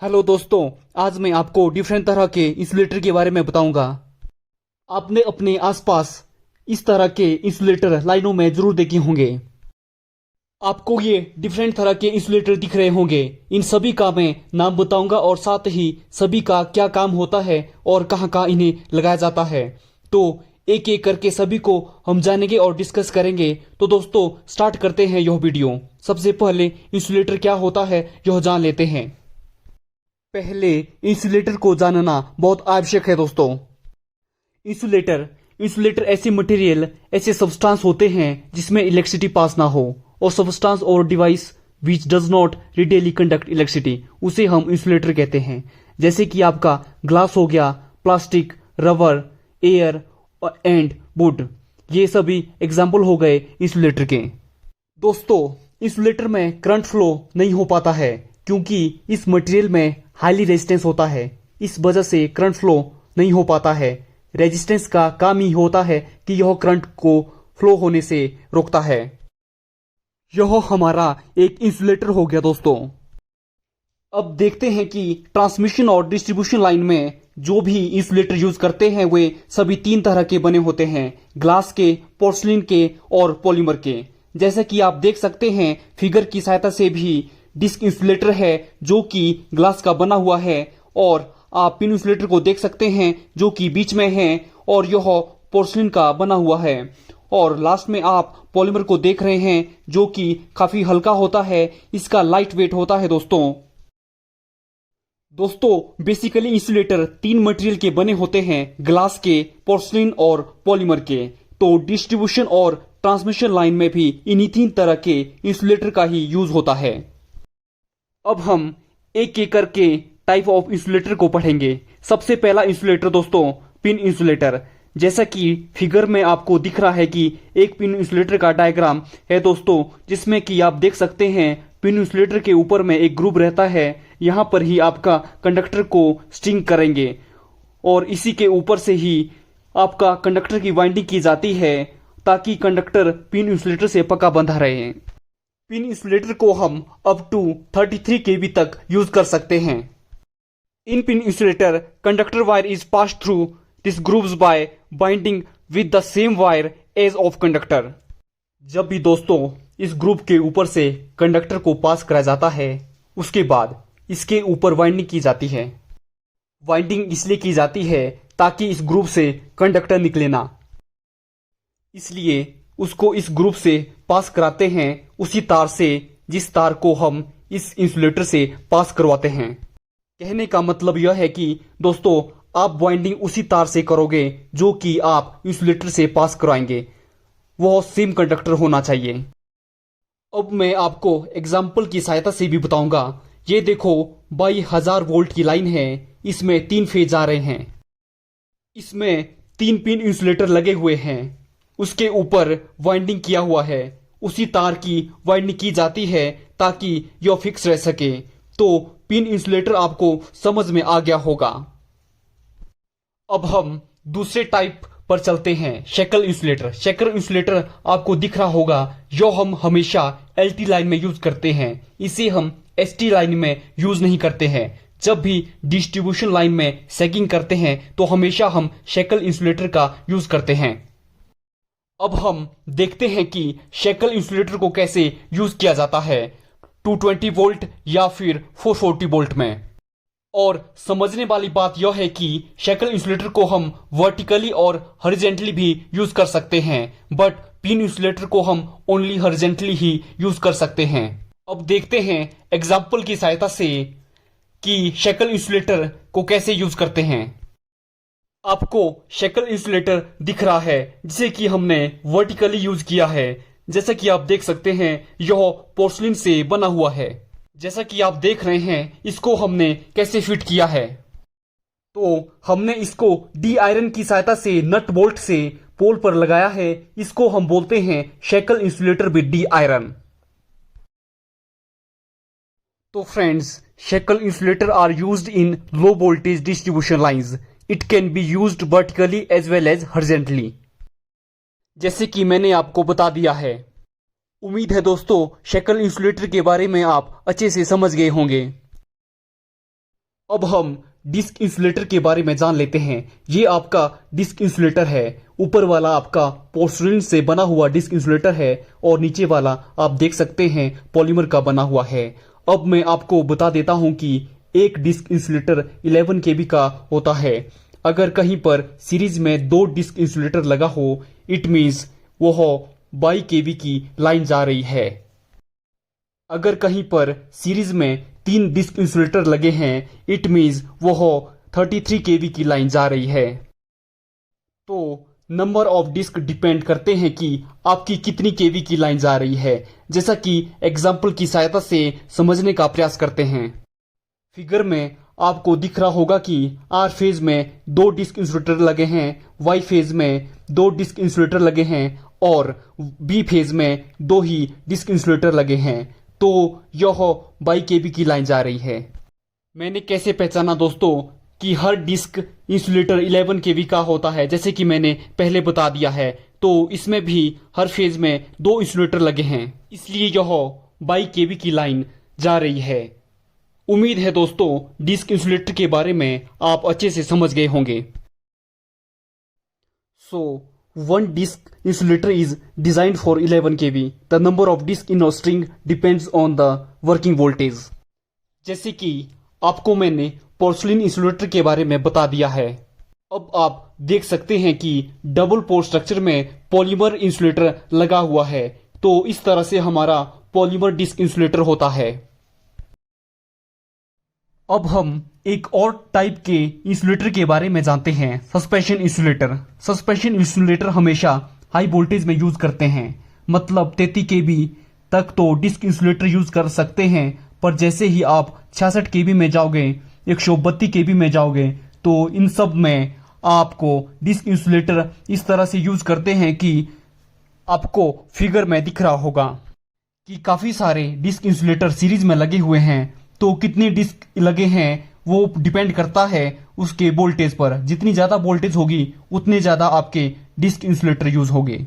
Hello दोस्तों। आज मैं आपको डिफरेंट तरह के इंसुलेटर के बारे में बताऊंगा। आपने अपने आसपास इस तरह के इंसुलेटर लाइनों में जरूर देखे होंगे। आपको ये डिफरेंट तरह के इंसुलेटर दिख रहे होंगे। इन सभी का मैं नाम बताऊंगा और साथ ही सभी का क्या काम होता है और कहाँ कहाँ इन्हें लगाया जाता है। तो एक एक करके सभी को हम जानेंगे और डिस्कस करेंगे। तो दोस्तों स्टार्ट करते हैं यह वीडियो। सबसे पहले इंसुलेटर क्या होता है यह जान लेते हैं। पहले इंसुलेटर को जानना बहुत आवश्यक है दोस्तों। इंसुलेटर इंसुलेटर ऐसे मटेरियल ऐसे सब्सटेंस होते हैं जिसमें इलेक्ट्रिसिटी पास ना हो, और सब्सटेंस और device which does not readily conduct electricity उसे हम इंसुलेटर कहते हैं। जैसे कि आपका ग्लास हो गया, plastic, rubber, air and would, ये सभी एग्जाम्पल हो गए इंसुलेटर के। दोस्तों इंसुलेटर में करंट फ्लो नहीं हो पाता है क्योंकि इस मटेरियल में हाईली रेजिस्टेंस होता है। इस वजह से करंट फ्लो नहीं हो पाता है। रेजिस्टेंस का काम ही होता है कि यह करंट को फ्लो होने से रोकता है। यह हमारा एक इंसुलेटर हो गया दोस्तों। अब देखते हैं कि ट्रांसमिशन और डिस्ट्रीब्यूशन लाइन में जो भी इंसुलेटर यूज करते हैं वे सभी तीन तरह के बने होते हैं, ग्लास के, पोर्सलिन के और पॉलीमर के। जैसा कि आप देख सकते हैं फिगर की सहायता से भी डिस्क इंसुलेटर है जो कि ग्लास का बना हुआ है, और आप पिन इंसुलेटर को देख सकते हैं जो कि बीच में है और यह पोर्सलिन का बना हुआ है। और लास्ट में आप पॉलीमर को देख रहे हैं जो कि काफी हल्का होता है, इसका लाइट वेट होता है दोस्तों। बेसिकली इंसुलेटर तीन मटेरियल के बने होते हैं, ग्लास के, पोर्सलिन और पॉलीमर के। तो डिस्ट्रीब्यूशन और ट्रांसमिशन लाइन में भी इन्हीं तीन तरह के इंसुलेटर का ही यूज होता है। अब हम एक एक करके टाइप ऑफ इंसुलेटर को पढ़ेंगे। सबसे पहला इंसुलेटर दोस्तों पिन इंसुलेटर। जैसा कि फिगर में आपको दिख रहा है कि एक पिन इंसुलेटर का डायग्राम है दोस्तों, जिसमें कि आप देख सकते हैं पिन इंसुलेटर के ऊपर में एक ग्रुप रहता है। यहां पर ही आपका कंडक्टर को स्ट्रिंग करेंगे और इसी के ऊपर से ही आपका कंडक्टर की वाइंडिंग की जाती है ताकि कंडक्टर पिन इंसुलेटर से पक्का बंधा रहे। पिन इंसुलेटर को हम अप टू 33 केवी तक यूज कर सकते हैं। In pin insulator conductor wire is pass through this grooves by binding with the same wire as of conductor. जब भी दोस्तों इस ग्रुप के ऊपर से कंडक्टर को पास कराया जाता है, उसके बाद इसके ऊपर वाइंडिंग की जाती है। वाइंडिंग इसलिए की जाती है ताकि इस ग्रुप से कंडक्टर निकले ना, इसलिए उसको इस ग्रुप से पास कराते हैं उसी तार से जिस तार को हम इस इंसुलेटर से पास करवाते हैं। कहने का मतलब यह है कि दोस्तों आप वाइंडिंग उसी तार से करोगे जो कि आप इंसुलेटर से पास करवाएंगे, वह सेम कंडक्टर होना चाहिए। अब मैं आपको एग्जाम्पल की सहायता से भी बताऊंगा। ये देखो 22,000 वोल्ट की लाइन है, इसमें 3 फेज आ रहे हैं। इसमें 3 पिन इंसुलेटर लगे हुए हैं, उसके ऊपर वाइंडिंग किया हुआ है। उसी तार की वाइंडिंग की जाती है ताकि यह फिक्स रह सके। तो पिन इंसुलेटर आपको समझ में आ गया होगा। अब हम दूसरे टाइप पर चलते हैं, शेकल इंसुलेटर। शेकल इंसुलेटर आपको दिख रहा होगा, जो हम हमेशा एलटी लाइन में यूज करते हैं। इसे हम एसटी लाइन में यूज नहीं करते हैं। जब भी डिस्ट्रीब्यूशन लाइन में सैगिंग करते हैं तो हमेशा हम शेकल इंसुलेटर का यूज करते हैं। अब हम देखते हैं कि शेकल इंसुलेटर को कैसे यूज किया जाता है, 220 वोल्ट या फिर 440 वोल्ट में। और समझने वाली बात यह है कि शेकल इंसुलेटर को हम वर्टिकली और हॉरिजॉन्टली भी यूज कर सकते हैं, बट पिन इंसुलेटर को हम ओनली हॉरिजॉन्टली ही यूज कर सकते हैं। अब देखते हैं एग्जाम्पल की सहायता से कि शेकल इंसुलेटर को कैसे यूज करते हैं। आपको शेकल इंसुलेटर दिख रहा है जिसे कि हमने वर्टिकली यूज किया है। जैसा कि आप देख सकते हैं यह पोर्सलिन से बना हुआ है। जैसा कि आप देख रहे हैं इसको हमने कैसे फिट किया है, तो हमने इसको डी आयरन की सहायता से नट बोल्ट से पोल पर लगाया है। इसको हम बोलते हैं shackle insulator with D iron. तो friends, shackle insulator are used in low voltage distribution lines. It can be used vertically as well as horizontally, जैसे कि मैंने आपको बता दिया है। उम्मीद है दोस्तों शेकल इंसुलेटर के बारे में आप अच्छे से समझ गए होंगे। अब हम डिस्क इंसुलेटर के बारे में जान लेते हैं। ये आपका डिस्क इंसुलेटर है। ऊपर वाला आपका पोर्सिलिन से बना हुआ डिस्क इंसुलेटर है और नीचे वाला आप देख सकते हैं पॉलीमर का बना हुआ है। अब मैं आपको बता देता हूं कि एक डिस्क इंसुलेटर 11 kV का होता है। अगर कहीं पर सीरीज में 2 डिस्क इंसुलेटर लगा हो, इट मीन्स वो 22 kV की लाइन जा रही है। अगर कहीं पर सीरीज में 3 डिस्क इंसुलेटर लगे हैं, इट मीन्स वो 33 kV की लाइन जा रही है। तो नंबर ऑफ डिस्क डिपेंड करते हैं कि आपकी कितनी केवी की लाइन जा रही है। जैसा कि एग्जाम्पल की सहायता से समझने का प्रयास करते हैं। फिगर में आपको दिख रहा होगा कि आर फेज में 2 डिस्क इंसुलेटर लगे हैं, वाई फेज में 2 डिस्क इंसुलेटर लगे हैं और बी फेज में 2 ही डिस्क इंसुलेटर लगे हैं। तो यह 22 kV की लाइन जा रही है। मैंने कैसे पहचाना दोस्तों कि हर डिस्क इंसुलेटर 11 kV का होता है, जैसे कि मैंने पहले बता दिया है। तो इसमें भी हर फेज में 2 इंसुलेटर लगे हैं, इसलिए यह 22 kV की लाइन जा रही है। उम्मीद है दोस्तों डिस्क इंसुलेटर के बारे में आप अच्छे से समझ गए होंगे। सो one disc insulator is designed for 11 kV. The number of discs in a string depends on the working voltage. जैसे कि आपको मैंने पोर्सिलिन इंसुलेटर के बारे में बता दिया है। अब आप देख सकते हैं कि डबल पोर स्ट्रक्चर में पॉलीमर इंसुलेटर लगा हुआ है। तो इस तरह से हमारा पॉलीमर डिस्क इंसुलेटर होता है। अब हम एक और टाइप के इंसुलेटर के बारे में जानते हैं, सस्पेंशन इंसुलेटर। सस्पेंशन इंसुलेटर हमेशा हाई वोल्टेज में यूज करते हैं, मतलब 33 kV तक तो डिस्क इंसुलेटर यूज कर सकते हैं। पर जैसे ही आप 66 kV में जाओगे, 132 kV में जाओगे, तो इन सब में आपको डिस्क इंसुलेटर इस तरह से यूज करते हैं कि आपको फिगर में दिख रहा होगा कि काफी सारे डिस्क इंसुलेटर सीरीज में लगे हुए हैं। तो कितने डिस्क लगे हैं वो डिपेंड करता है उसके वोल्टेज पर। जितनी ज्यादा वोल्टेज होगी उतने ज्यादा आपके डिस्क इंसुलेटर यूज होंगे।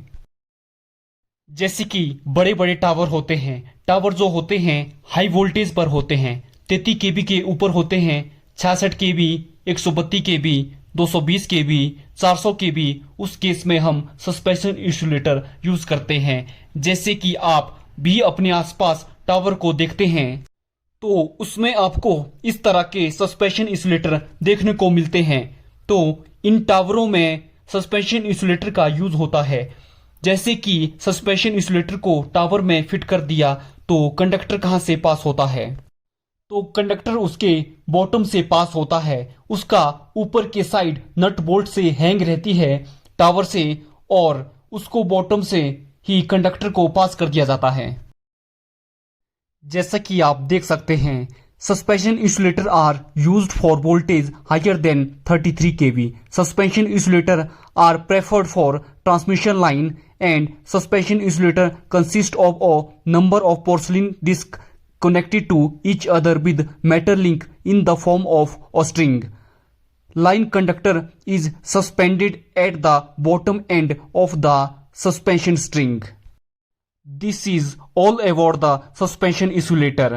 जैसे कि बड़े बड़े टावर होते हैं। टावर जो होते हैं हाई वोल्टेज पर होते हैं, 33 kV के ऊपर होते हैं, 66 kV, 132 kV, 220 kV, 400 kV। उस केस में हम सस्पेंशन इंसुलेटर यूज करते हैं। जैसे कि आप भी अपने आसपास टावर को देखते हैं तो उसमें आपको इस तरह के सस्पेंशन इंसुलेटर देखने को मिलते हैं। तो इन टावरों में सस्पेंशन इंसुलेटर का यूज होता है। जैसे कि सस्पेंशन इंसुलेटर को टावर में फिट कर दिया तो कंडक्टर कहां से पास होता है? तो कंडक्टर उसके बॉटम से पास होता है। उसका ऊपर के साइड नट बोल्ट से हैंग रहती है टावर से, और उसको बॉटम से ही कंडक्टर को पास कर दिया जाता है। जैसा कि आप देख सकते हैं, suspension insulator are used for voltage higher than 33 kV. Suspension insulator are preferred for transmission line, and suspension insulator consist of a number of porcelain discs connected to each other with metal link in the form of a string. Line conductor is suspended at the bottom end of the suspension string. This is all about the suspension insulator.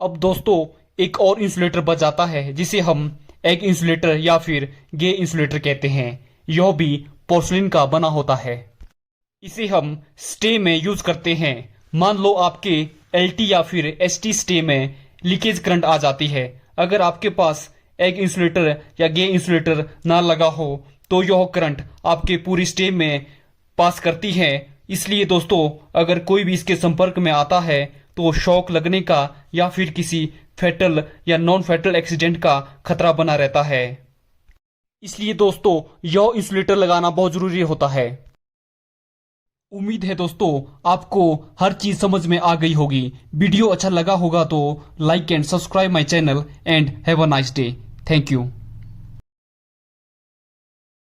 अब दोस्तों एक और insulator बच जाता है जिसे हम egg insulator या फिर गे इंसुलेटर कहते हैं। यह भी पोर्सिलिन का बना होता है। इसे हम स्टे में यूज करते हैं। मान लो आपके एलटी या फिर एसटी स्टे में लीकेज करंट आ जाती है। अगर आपके पास एग इंसुलेटर या गे इंसुलेटर ना लगा हो तो यह करंट आपके पूरी स्टे में पास करती है। इसलिए दोस्तों अगर कोई भी इसके संपर्क में आता है तो शॉक लगने का या फिर किसी फैटल या नॉन फैटल एक्सीडेंट का खतरा बना रहता है। इसलिए दोस्तों यह इंसुलेटर लगाना बहुत जरूरी होता है। उम्मीद है दोस्तों आपको हर चीज समझ में आ गई होगी। वीडियो अच्छा लगा होगा तो like and subscribe my channel and have a nice day. Thank you.